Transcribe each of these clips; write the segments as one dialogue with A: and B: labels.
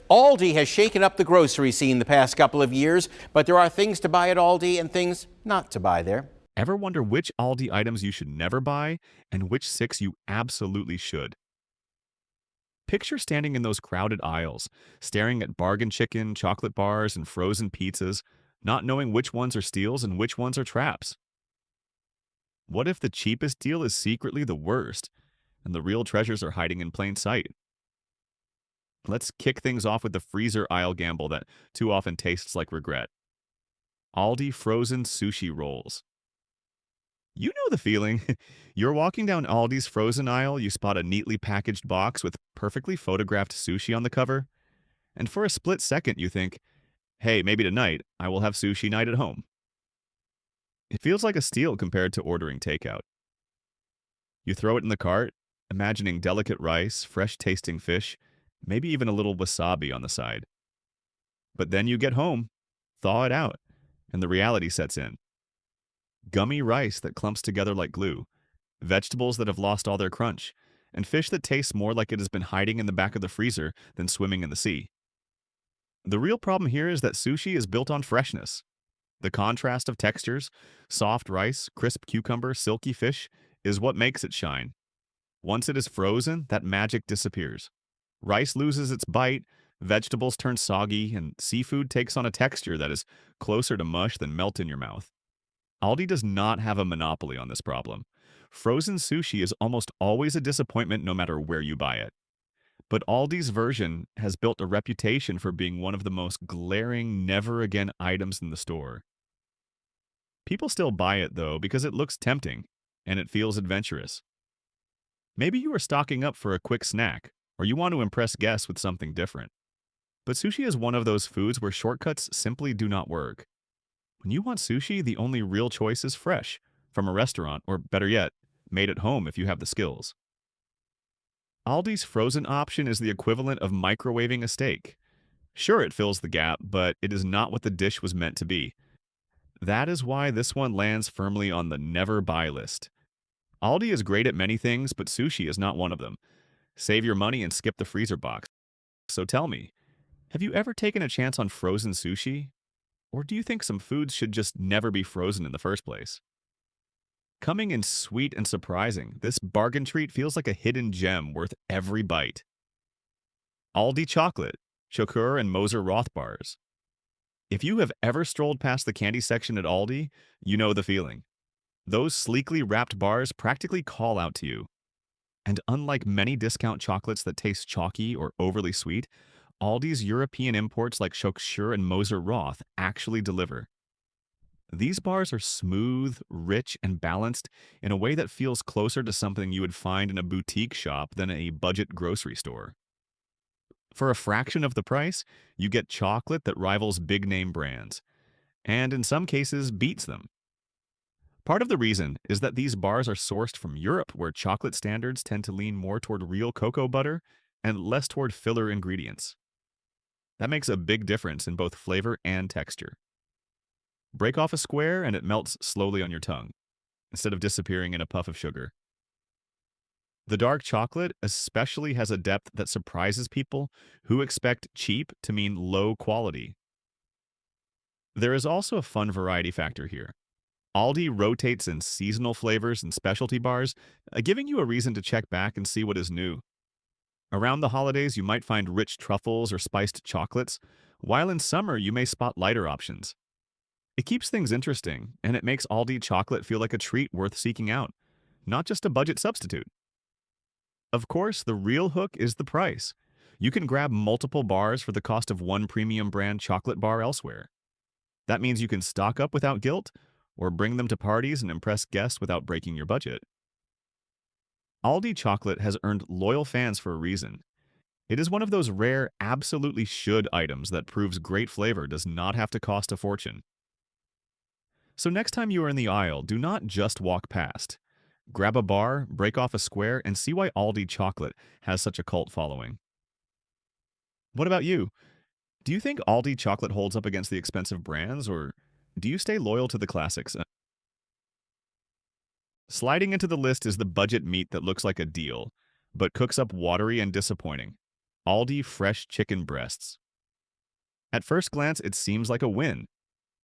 A: Aldi has shaken up the grocery scene the past couple of years, but there are things to buy at Aldi and things not to buy there.
B: Ever wonder which Aldi items you should never buy and which 6 you absolutely should? Picture standing in those crowded aisles, staring at bargain chicken, chocolate bars, and frozen pizzas, not knowing which ones are steals and which ones are traps. What if the cheapest deal is secretly the worst, and the real treasures are hiding in plain sight? Let's kick things off with the freezer aisle gamble that too often tastes like regret. Aldi frozen sushi rolls. You know the feeling. You're walking down Aldi's frozen aisle, you spot a neatly packaged box with perfectly photographed sushi on the cover, and for a split second you think, hey, maybe tonight I will have sushi night at home. It feels like a steal compared to ordering takeout. You throw it in the cart, imagining delicate rice, fresh tasting fish, maybe even a little wasabi on the side. But then you get home, thaw it out, and the reality sets in. Gummy rice that clumps together like glue, vegetables that have lost all their crunch, and fish that tastes more like it has been hiding in the back of the freezer than swimming in the sea. The real problem here is that sushi is built on freshness. The contrast of textures, soft rice, crisp cucumber, silky fish, is what makes it shine. Once it is frozen, that magic disappears. Rice loses its bite, vegetables turn soggy, and seafood takes on a texture that is closer to mush than melt in your mouth. Aldi does not have a monopoly on this problem. Frozen sushi is almost always a disappointment no matter where you buy it. But Aldi's version has built a reputation for being one of the most glaring never-again items in the store. People still buy it, though, because it looks tempting and it feels adventurous. Maybe you are stocking up for a quick snack, or you want to impress guests with something different. But sushi is one of those foods where shortcuts simply do not work. When you want sushi, the only real choice is fresh, from a restaurant, or better yet, made at home if you have the skills. Aldi's frozen option is the equivalent of microwaving a steak. Sure, it fills the gap, but it is not what the dish was meant to be. That is why this one lands firmly on the never buy list. Aldi is great at many things, but sushi is not one of them. Save your money and skip the freezer box. So tell me, have you ever taken a chance on frozen sushi? Or do you think some foods should just never be frozen in the first place? Coming in sweet and surprising, this bargain treat feels like a hidden gem worth every bite. Aldi chocolate, Chokur and Moser Roth bars. If you have ever strolled past the candy section at Aldi, you know the feeling. Those sleekly wrapped bars practically call out to you. And unlike many discount chocolates that taste chalky or overly sweet, Aldi's European imports like Chokur and Moser Roth actually deliver. These bars are smooth, rich, and balanced in a way that feels closer to something you would find in a boutique shop than a budget grocery store. For a fraction of the price, you get chocolate that rivals big-name brands, and in some cases beats them. Part of the reason is that these bars are sourced from Europe, where chocolate standards tend to lean more toward real cocoa butter and less toward filler ingredients. That makes a big difference in both flavor and texture. Break off a square and it melts slowly on your tongue, instead of disappearing in a puff of sugar. The dark chocolate especially has a depth that surprises people who expect cheap to mean low quality. There is also a fun variety factor here. Aldi rotates in seasonal flavors and specialty bars, giving you a reason to check back and see what is new. Around the holidays, you might find rich truffles or spiced chocolates, while in summer you may spot lighter options. It keeps things interesting, and it makes Aldi chocolate feel like a treat worth seeking out, not just a budget substitute. Of course, the real hook is the price. You can grab multiple bars for the cost of one premium brand chocolate bar elsewhere. That means you can stock up without guilt, or bring them to parties and impress guests without breaking your budget. Aldi chocolate has earned loyal fans for a reason. It is one of those rare, absolutely should items that proves great flavor does not have to cost a fortune. So next time you are in the aisle, do not just walk past. Grab a bar, break off a square, and see why Aldi chocolate has such a cult following. What about you? Do you think Aldi chocolate holds up against the expensive brands, or do you stay loyal to the classics? Sliding into the list is the budget meat that looks like a deal, but cooks up watery and disappointing. Aldi fresh chicken breasts. At first glance, it seems like a win.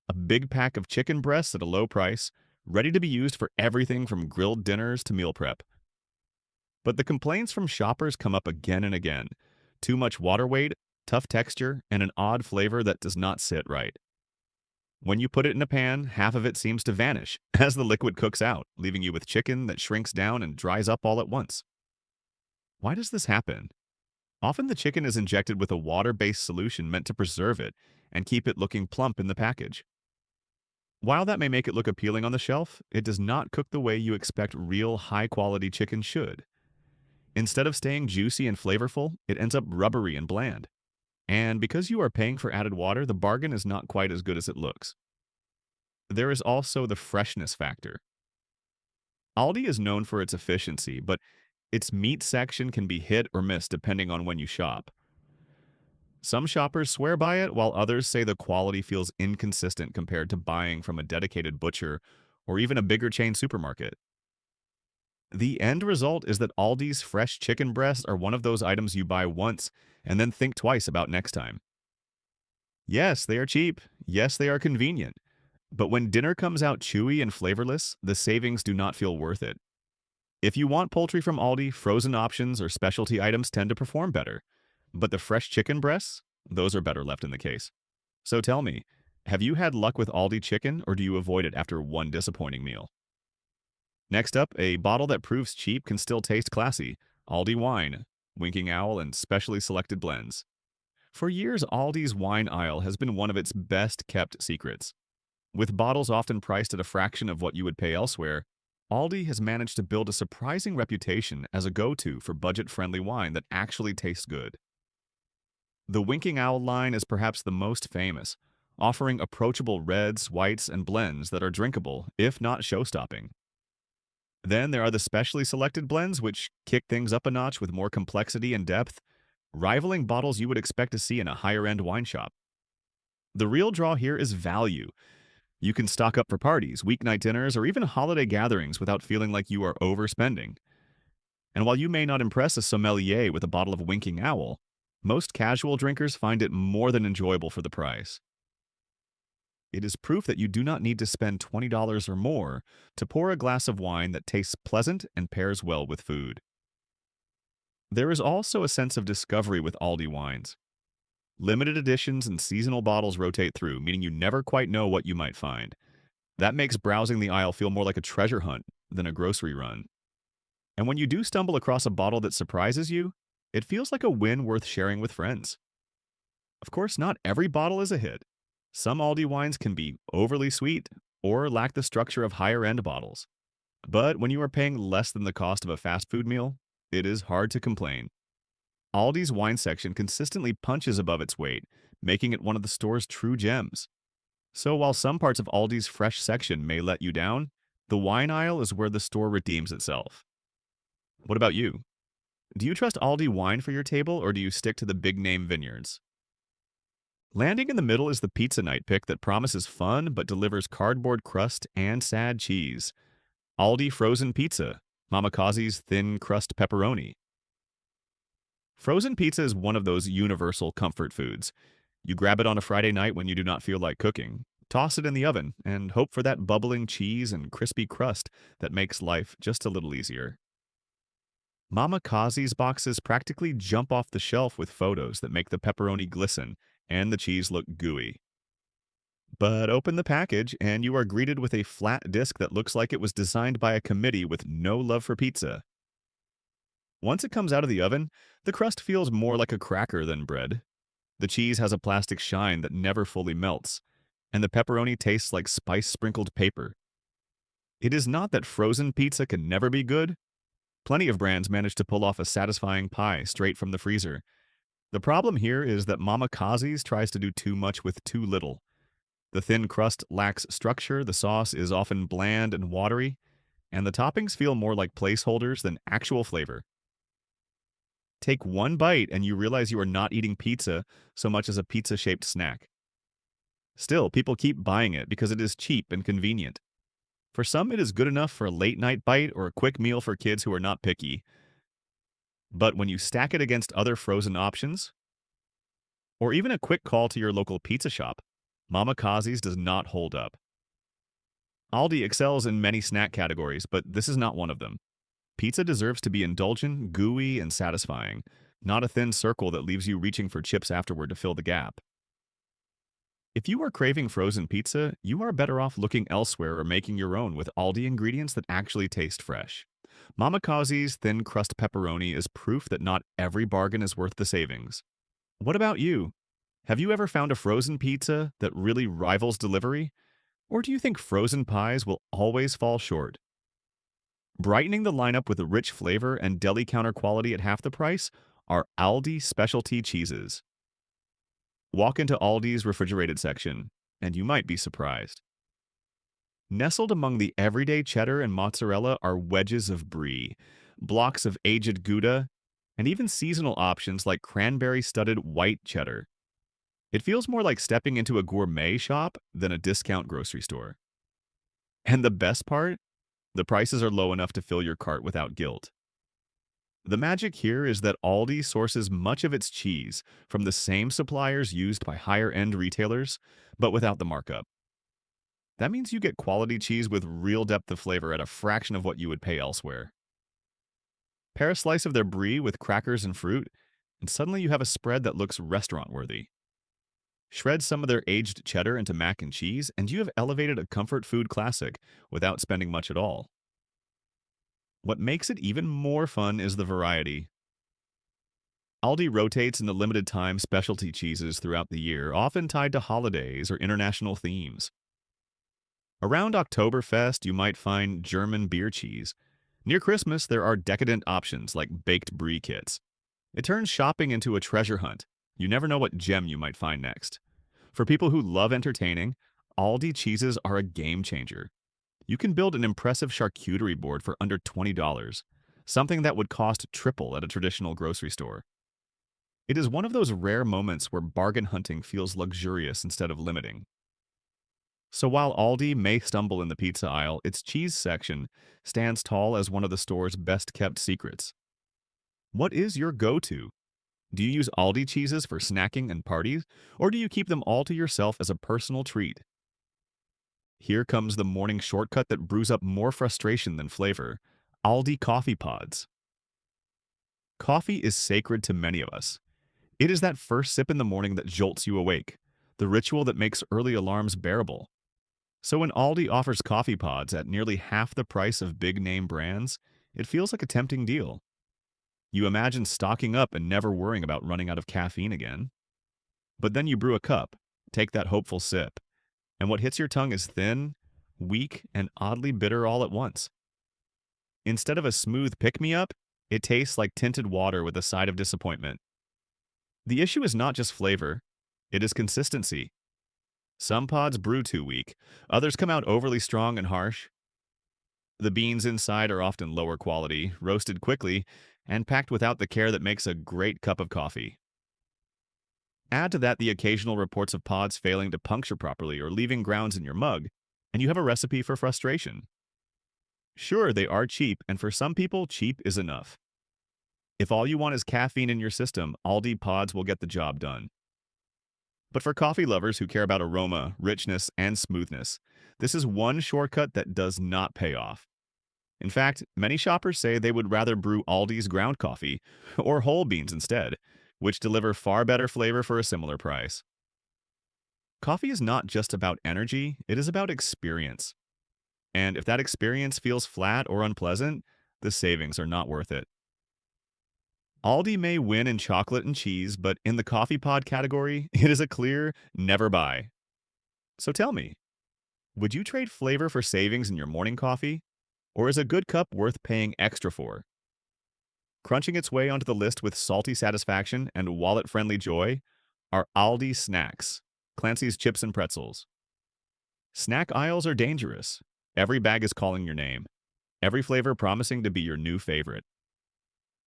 B: A big pack of chicken breasts at a low price, ready to be used for everything from grilled dinners to meal prep. But the complaints from shoppers come up again and again. Too much water weight, tough texture, and an odd flavor that does not sit right. When you put it in a pan, half of it seems to vanish as the liquid cooks out, leaving you with chicken that shrinks down and dries up all at once. Why does this happen? Often the chicken is injected with a water-based solution meant to preserve it and keep it looking plump in the package. While that may make it look appealing on the shelf, it does not cook the way you expect real high-quality chicken should. Instead of staying juicy and flavorful, it ends up rubbery and bland. And because you are paying for added water, the bargain is not quite as good as it looks. There is also the freshness factor. Aldi is known for its efficiency, but its meat section can be hit or miss depending on when you shop. Some shoppers swear by it, while others say the quality feels inconsistent compared to buying from a dedicated butcher or even a bigger chain supermarket. The end result is that Aldi's fresh chicken breasts are one of those items you buy once and then think twice about next time. Yes, they are cheap. Yes, they are convenient. But when dinner comes out chewy and flavorless, the savings do not feel worth it. If you want poultry from Aldi, frozen options or specialty items tend to perform better. But the fresh chicken breasts, those are better left in the case. So tell me, have you had luck with Aldi chicken, or do you avoid it after one disappointing meal? Next up, a bottle that proves cheap can still taste classy. Aldi wine, Winking Owl, and specially selected blends. For years, Aldi's wine aisle has been one of its best-kept secrets. With bottles often priced at a fraction of what you would pay elsewhere, Aldi has managed to build a surprising reputation as a go-to for budget-friendly wine that actually tastes good. The Winking Owl line is perhaps the most famous, offering approachable reds, whites, and blends that are drinkable, if not show-stopping. Then there are the specially selected blends, which kick things up a notch with more complexity and depth, rivaling bottles you would expect to see in a higher-end wine shop. The real draw here is value. You can stock up for parties, weeknight dinners, or even holiday gatherings without feeling like you are overspending. And while you may not impress a sommelier with a bottle of Winking Owl, most casual drinkers find it more than enjoyable for the price. It is proof that you do not need to spend $20 or more to pour a glass of wine that tastes pleasant and pairs well with food. There is also a sense of discovery with Aldi wines. Limited editions and seasonal bottles rotate through, meaning you never quite know what you might find. That makes browsing the aisle feel more like a treasure hunt than a grocery run. And when you do stumble across a bottle that surprises you, it feels like a win worth sharing with friends. Of course, not every bottle is a hit. Some Aldi wines can be overly sweet or lack the structure of higher-end bottles. But when you are paying less than the cost of a fast food meal, it is hard to complain. Aldi's wine section consistently punches above its weight, making it one of the store's true gems. So while some parts of Aldi's fresh section may let you down, the wine aisle is where the store redeems itself. What about you? Do you trust Aldi wine for your table, or do you stick to the big-name vineyards? Landing in the middle is the pizza night pick that promises fun but delivers cardboard crust and sad cheese. Aldi frozen pizza, Mama Kazi's thin crust pepperoni. Frozen pizza is one of those universal comfort foods. You grab it on a Friday night when you do not feel like cooking, toss it in the oven, and hope for that bubbling cheese and crispy crust that makes life just a little easier. Mama Kazi's boxes practically jump off the shelf with photos that make the pepperoni glisten and the cheese look gooey. But open the package and you are greeted with a flat disc that looks like it was designed by a committee with no love for pizza. Once it comes out of the oven, the crust feels more like a cracker than bread. The cheese has a plastic shine that never fully melts, and the pepperoni tastes like spice-sprinkled paper. It is not that frozen pizza can never be good. Plenty of brands manage to pull off a satisfying pie straight from the freezer. The problem here is that Mama Kazi's tries to do too much with too little. The thin crust lacks structure, the sauce is often bland and watery, and the toppings feel more like placeholders than actual flavor. Take one bite and you realize you are not eating pizza so much as a pizza-shaped snack. Still, people keep buying it because it is cheap and convenient. For some, it is good enough for a late-night bite or a quick meal for kids who are not picky. But when you stack it against other frozen options, or even a quick call to your local pizza shop, Mama Kazi's does not hold up. Aldi excels in many snack categories, but this is not one of them. Pizza deserves to be indulgent, gooey, and satisfying, not a thin circle that leaves you reaching for chips afterward to fill the gap. If you are craving frozen pizza, you are better off looking elsewhere or making your own with Aldi ingredients that actually taste fresh. Mama Kazi's thin crust pepperoni is proof that not every bargain is worth the savings. What about you? Have you ever found a frozen pizza that really rivals delivery? Or do you think frozen pies will always fall short? Brightening the lineup with a rich flavor and deli counter quality at half the price are Aldi specialty cheeses. Walk into Aldi's refrigerated section, and you might be surprised. Nestled among the everyday cheddar and mozzarella are wedges of brie, blocks of aged Gouda, and even seasonal options like cranberry-studded white cheddar. It feels more like stepping into a gourmet shop than a discount grocery store. And the best part? The prices are low enough to fill your cart without guilt. The magic here is that Aldi sources much of its cheese from the same suppliers used by higher-end retailers, but without the markup. That means you get quality cheese with real depth of flavor at a fraction of what you would pay elsewhere. Pair a slice of their brie with crackers and fruit, and suddenly you have a spread that looks restaurant-worthy. Shred some of their aged cheddar into mac and cheese, and you have elevated a comfort food classic without spending much at all. What makes it even more fun is the variety. Aldi rotates in the limited time specialty cheeses throughout the year, often tied to holidays or international themes. Around Oktoberfest, you might find German beer cheese. Near Christmas, there are decadent options like baked brie kits. It turns shopping into a treasure hunt. You never know what gem you might find next. For people who love entertaining, Aldi cheeses are a game changer. You can build an impressive charcuterie board for under $20, something that would cost triple at a traditional grocery store. It is one of those rare moments where bargain hunting feels luxurious instead of limiting. So while Aldi may stumble in the pizza aisle, its cheese section stands tall as one of the store's best-kept secrets. What is your go-to? Do you use Aldi cheeses for snacking and parties, or do you keep them all to yourself as a personal treat? Here comes the morning shortcut that brews up more frustration than flavor: Aldi coffee pods. Coffee is sacred to many of us. It is that first sip in the morning that jolts you awake, the ritual that makes early alarms bearable. So when Aldi offers coffee pods at nearly half the price of big-name brands, it feels like a tempting deal. You imagine stocking up and never worrying about running out of caffeine again. But then you brew a cup, take that hopeful sip, and what hits your tongue is thin, weak, and oddly bitter all at once. Instead of a smooth pick-me-up, it tastes like tinted water with a side of disappointment. The issue is not just flavor, it is consistency. Some pods brew too weak, others come out overly strong and harsh. The beans inside are often lower quality, roasted quickly, and packed without the care that makes a great cup of coffee. Add to that the occasional reports of pods failing to puncture properly or leaving grounds in your mug, and you have a recipe for frustration. Sure, they are cheap, and for some people, cheap is enough. If all you want is caffeine in your system, Aldi pods will get the job done. But for coffee lovers who care about aroma, richness, and smoothness, this is one shortcut that does not pay off. In fact, many shoppers say they would rather brew Aldi's ground coffee or whole beans instead, which deliver far better flavor for a similar price. Coffee is not just about energy, it is about experience. And if that experience feels flat or unpleasant, the savings are not worth it. Aldi may win in chocolate and cheese, but in the coffee pod category, it is a clear never buy. So tell me, would you trade flavor for savings in your morning coffee? Or is a good cup worth paying extra for? Crunching its way onto the list with salty satisfaction and wallet-friendly joy are Aldi snacks, Clancy's chips and pretzels. Snack aisles are dangerous. Every bag is calling your name. Every flavor promising to be your new favorite.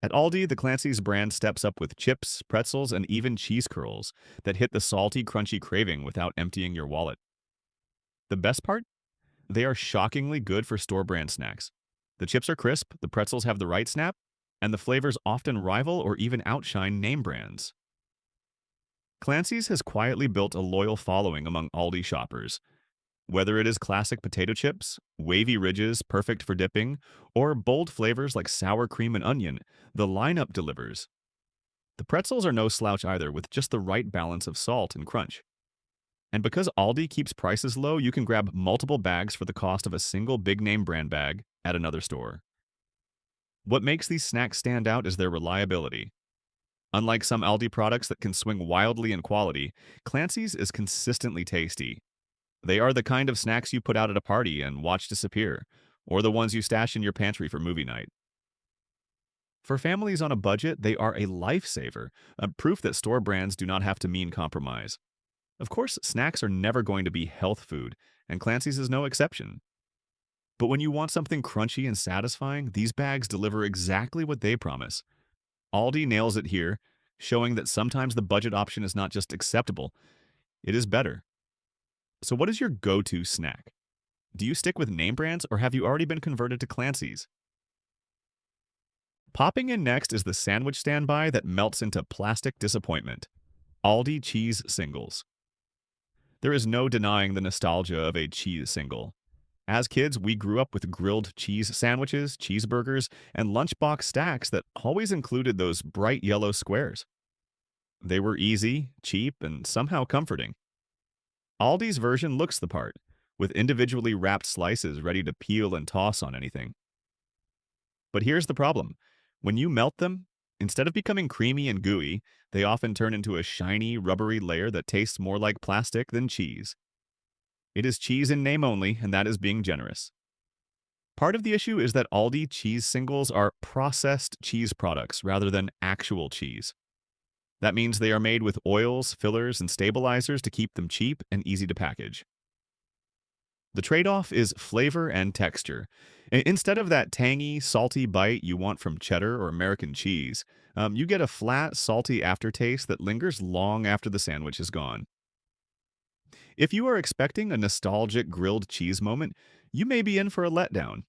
B: At Aldi, the Clancy's brand steps up with chips, pretzels, and even cheese curls that hit the salty, crunchy craving without emptying your wallet. The best part? They are shockingly good for store brand snacks. The chips are crisp, the pretzels have the right snap, and the flavors often rival or even outshine name brands. Clancy's has quietly built a loyal following among Aldi shoppers. Whether it is classic potato chips, wavy ridges perfect for dipping, or bold flavors like sour cream and onion, the lineup delivers. The pretzels are no slouch either, with just the right balance of salt and crunch. And because Aldi keeps prices low, you can grab multiple bags for the cost of a single big name brand bag at another store. What makes these snacks stand out is their reliability. Unlike some Aldi products that can swing wildly in quality, Clancy's is consistently tasty. They are the kind of snacks you put out at a party and watch disappear, or the ones you stash in your pantry for movie night. For families on a budget, they are a lifesaver, a proof that store brands do not have to mean compromise. Of course, snacks are never going to be health food, and Clancy's is no exception. But when you want something crunchy and satisfying, these bags deliver exactly what they promise. Aldi nails it here, showing that sometimes the budget option is not just acceptable, it is better. So what is your go-to snack? Do you stick with name brands or have you already been converted to Clancy's? Popping in next is the sandwich standby that melts into plastic disappointment. Aldi cheese singles. There is no denying the nostalgia of a cheese single. As kids, we grew up with grilled cheese sandwiches, cheeseburgers, and lunchbox stacks that always included those bright yellow squares. They were easy, cheap, and somehow comforting. Aldi's version looks the part, with individually wrapped slices ready to peel and toss on anything. But here's the problem. When you melt them, instead of becoming creamy and gooey, they often turn into a shiny, rubbery layer that tastes more like plastic than cheese. It is cheese in name only, and that is being generous. Part of the issue is that Aldi cheese singles are processed cheese products rather than actual cheese. That means they are made with oils, fillers, and stabilizers to keep them cheap and easy to package. The trade-off is flavor and texture. Instead of that tangy, salty bite you want from cheddar or American cheese, you get a flat, salty aftertaste that lingers long after the sandwich is gone. If you are expecting a nostalgic grilled cheese moment, you may be in for a letdown.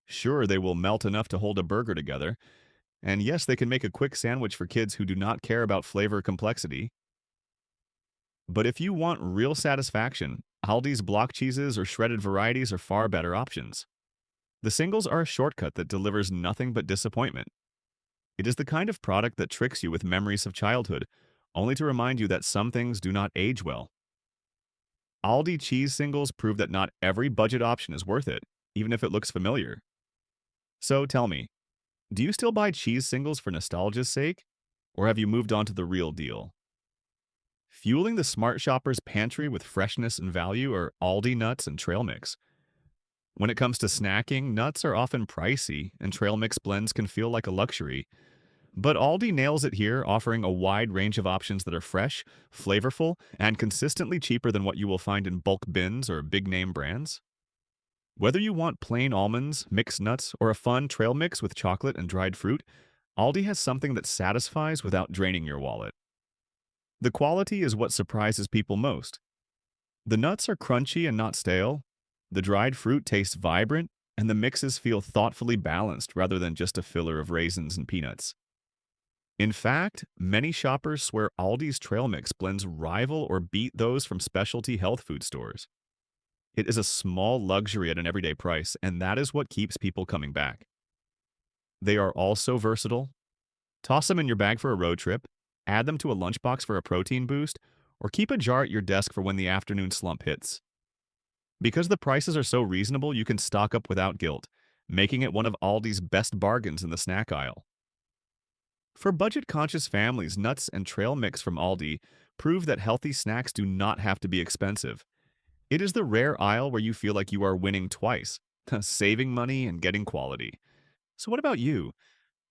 B: Sure, they will melt enough to hold a burger together, and yes, they can make a quick sandwich for kids who do not care about flavor complexity. But if you want real satisfaction, Aldi's block cheeses or shredded varieties are far better options. The singles are a shortcut that delivers nothing but disappointment. It is the kind of product that tricks you with memories of childhood, only to remind you that some things do not age well. Aldi cheese singles prove that not every budget option is worth it, even if it looks familiar. So tell me, do you still buy cheese singles for nostalgia's sake, or have you moved on to the real deal? Fueling the smart shopper's pantry with freshness and value are Aldi nuts and trail mix. When it comes to snacking, nuts are often pricey, and trail mix blends can feel like a luxury. But Aldi nails it here, offering a wide range of options that are fresh, flavorful, and consistently cheaper than what you will find in bulk bins or big-name brands. Whether you want plain almonds, mixed nuts, or a fun trail mix with chocolate and dried fruit, Aldi has something that satisfies without draining your wallet. The quality is what surprises people most. The nuts are crunchy and not stale, the dried fruit tastes vibrant, and the mixes feel thoughtfully balanced rather than just a filler of raisins and peanuts. In fact, many shoppers swear Aldi's trail mix blends rival or beat those from specialty health food stores. It is a small luxury at an everyday price, and that is what keeps people coming back. They are also versatile. Toss them in your bag for a road trip, add them to a lunchbox for a protein boost, or keep a jar at your desk for when the afternoon slump hits. Because the prices are so reasonable, you can stock up without guilt, making it one of Aldi's best bargains in the snack aisle. For budget-conscious families, nuts and trail mix from Aldi prove that healthy snacks do not have to be expensive. It is the rare aisle where you feel like you are winning twice, saving money and getting quality. So what about you?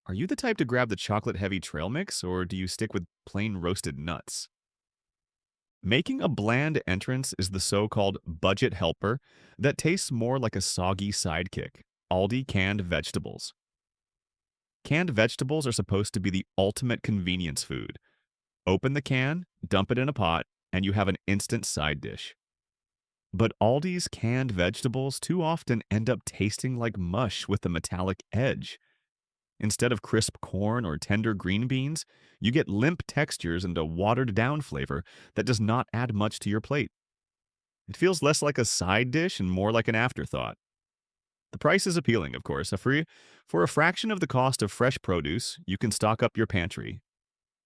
B: Are you the type to grab the chocolate-heavy trail mix, or do you stick with plain roasted nuts? Making a bland entrance is the so-called budget helper that tastes more like a soggy sidekick, Aldi canned vegetables. Canned vegetables are supposed to be the ultimate convenience food. Open the can, dump it in a pot, and you have an instant side dish. But Aldi's canned vegetables too often end up tasting like mush with a metallic edge. Instead of crisp corn or tender green beans, you get limp textures and a watered down flavor that does not add much to your plate. It feels less like a side dish and more like an afterthought. The price is appealing, of course. For a fraction of the cost of fresh produce, you can stock up your pantry.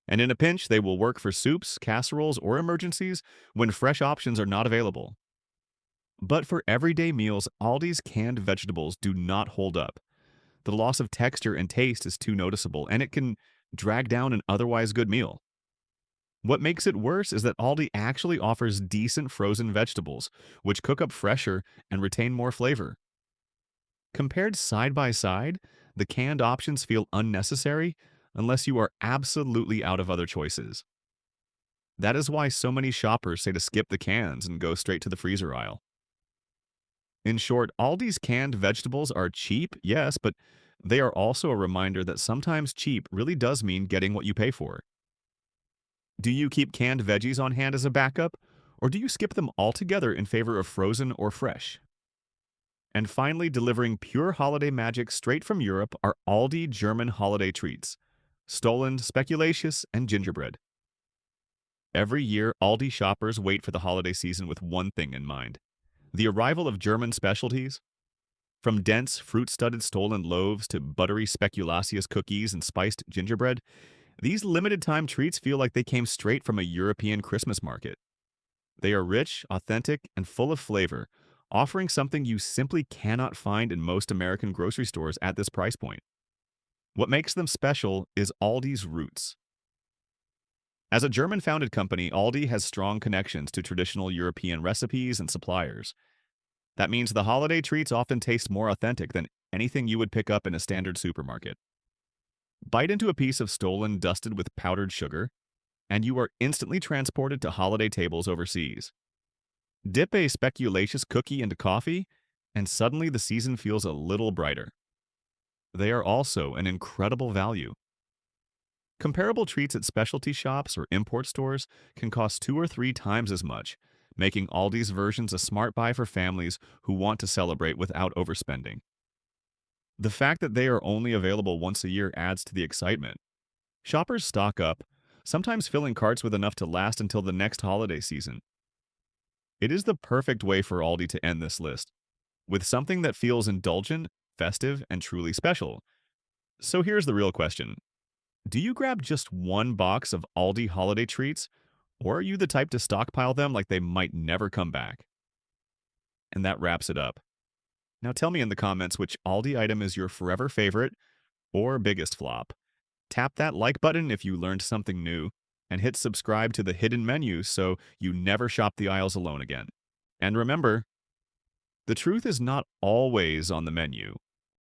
B: And in a pinch, they will work for soups, casseroles, or emergencies when fresh options are not available. But for everyday meals, Aldi's canned vegetables do not hold up. The loss of texture and taste is too noticeable, and it can drag down an otherwise good meal. What makes it worse is that Aldi actually offers decent frozen vegetables, which cook up fresher and retain more flavor. Compared side by side, the canned options feel unnecessary unless you are absolutely out of other choices. That is why so many shoppers say to skip the cans and go straight to the freezer aisle. In short, Aldi's canned vegetables are cheap, yes, but they are also a reminder that sometimes cheap really does mean getting what you pay for. Do you keep canned veggies on hand as a backup, or do you skip them altogether in favor of frozen or fresh? And finally, delivering pure holiday magic straight from Europe are Aldi German holiday treats: Stollen, Speculatius, and Gingerbread. Every year, Aldi shoppers wait for the holiday season with one thing in mind: the arrival of German specialties. From dense, fruit-studded Stollen loaves to buttery Speculatius cookies and spiced gingerbread, these limited-time treats feel like they came straight from a European Christmas market. They are rich, authentic, and full of flavor, offering something you simply cannot find in most American grocery stores at this price point. What makes them special is Aldi's roots. As a German-founded company, Aldi has strong connections to traditional European recipes and suppliers. That means the holiday treats often taste more authentic than anything you would pick up in a standard supermarket. Bite into a piece of Stollen dusted with powdered sugar, and you are instantly transported to holiday tables overseas. Dip a Speculatius cookie into coffee, and suddenly the season feels a little brighter. They are also an incredible value. Comparable treats at specialty shops or import stores can cost 2 or 3 times as much, making Aldi's versions a smart buy for families who want to celebrate without overspending. The fact that they are only available once a year adds to the excitement. Shoppers stock up, sometimes filling carts with enough to last until the next holiday season. It is the perfect way for Aldi to end this list, with something that feels indulgent, festive, and truly special. So here's the real question: do you grab just one box of Aldi holiday treats, or are you the type to stockpile them like they might never come back? And that wraps it up. Now tell me in the comments which Aldi item is your forever favorite or biggest flop. Tap that like button if you learned something new, and hit subscribe to the hidden menu so you never shop the aisles alone again. And remember, the truth is not always on the menu.